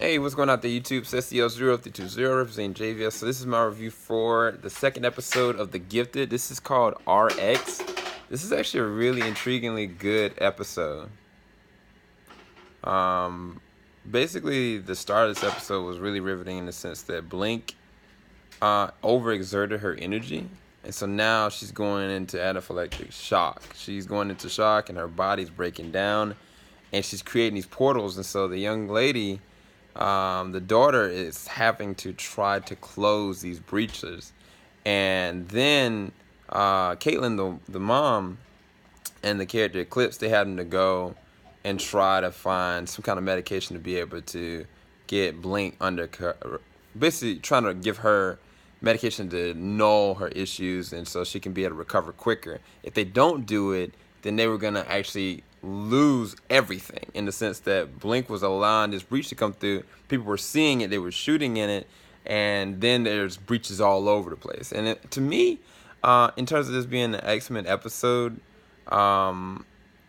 Hey, what's going on the YouTube? SEO0320 representing JVS. So this is my review for the second episode of The Gifted. This is called RX. This is actually a really intriguingly good episode. Basically, the start of this episode was really riveting in the sense that Blink overexerted her energy. And so now she's going into anaphylactic shock. She's going into shock and her body's breaking down. And she's creating these portals. And so the young lady, the daughter, is having to try to close these breaches. And then Caitlin, the mom, and the character Eclipse, they having to go and try to find some kind of medication to be able to get Blink under, basically trying to give her medication to null her issues and so she can be able to recover quicker. If they don't do it, then they were going to actually lose everything, in the sense that Blink was allowing this breach to come through. People were seeing it, they were shooting in it, and then there's breaches all over the place. And to me, in terms of this being an X-Men episode, I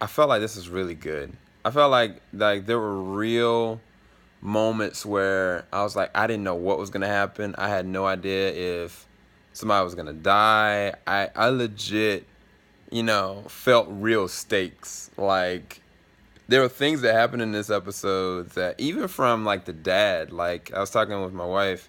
felt like this was really good. I felt like there were real moments where I was like, I didn't know what was gonna happen. I had no idea if somebody was gonna die. I legit, felt real stakes. Like, there were things that happened in this episode that, even from like the dad, like I was talking with my wife,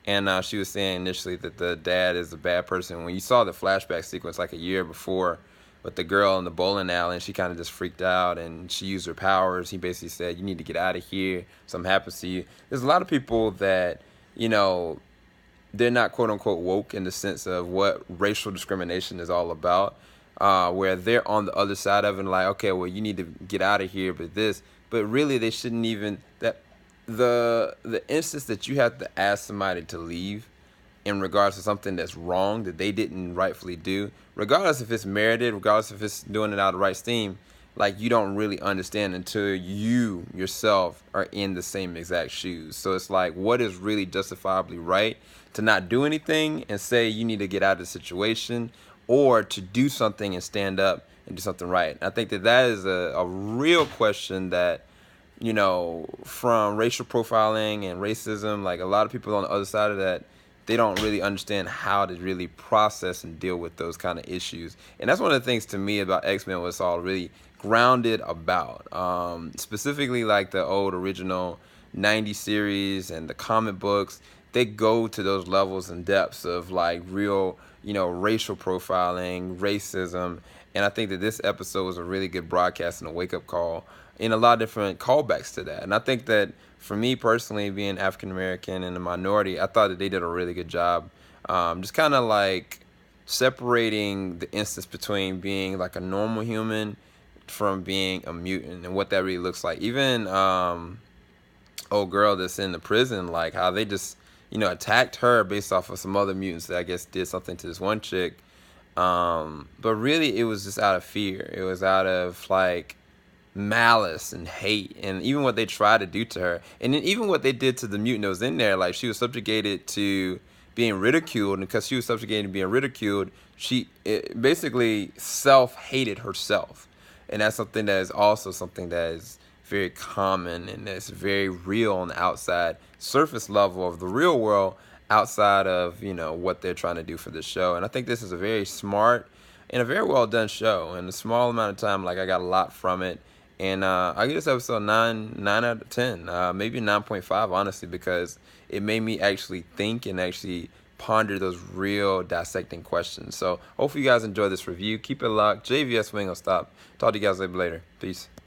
and she was saying initially that the dad is a bad person. When you saw the flashback sequence like a year before with the girl in the bowling alley, and she kind of just freaked out and she used her powers, he basically said, you need to get out of here, something happens to you. There's a lot of people that, they're not quote unquote woke in the sense of what racial discrimination is all about, where they're on the other side of it and like, okay, well, you need to get out of here, but really they shouldn't even, that the instance that you have to ask somebody to leave in regards to something that's wrong that they didn't rightfully do, regardless if it's merited, regardless if it's doing it out of right steam, like, you don't really understand until you yourself are in the same exact shoes. So it's like, what is really justifiably right? To not do anything and say you need to get out of the situation, or to do something and stand up and do something right? And I think that is a real question that, from racial profiling and racism, like, a lot of people on the other side of that, they don't really understand how to really process and deal with those kind of issues. And that's one of the things to me about X-Men was all really grounded about. Specifically, like the old original 90s series and the comic books, they go to those levels and depths of like real, racial profiling, racism. And I think that this episode was a really good broadcast and a wake-up call in a lot of different callbacks to that. And I think that for me personally, being African American and a minority, I thought that they did a really good job, just kind of like separating the instance between being like a normal human from being a mutant and what that really looks like. Even old girl that's in the prison, like how they just attacked her based off of some other mutants that I guess did something to this one chick, but really it was just out of fear. It was out of like malice and hate, and even what they tried to do to her, and then even what they did to the mutant that was in there. Like, she was subjugated to being ridiculed, and because she was subjugated to being ridiculed, she basically self-hated herself. And that's something that is also something that is very common and that's very real on the outside surface level of the real world, outside of what they're trying to do for this show. And I think this is a very smart and a very well done show. In a small amount of time, like, I got a lot from it. And I give this episode 9 out of 10, maybe 9.5, honestly, because it made me actually think and actually ponder those real dissecting questions. So hopefully you guys enjoy this review. Keep it locked. JVS, we ain't gonna stop. Talk to you guys later. Peace.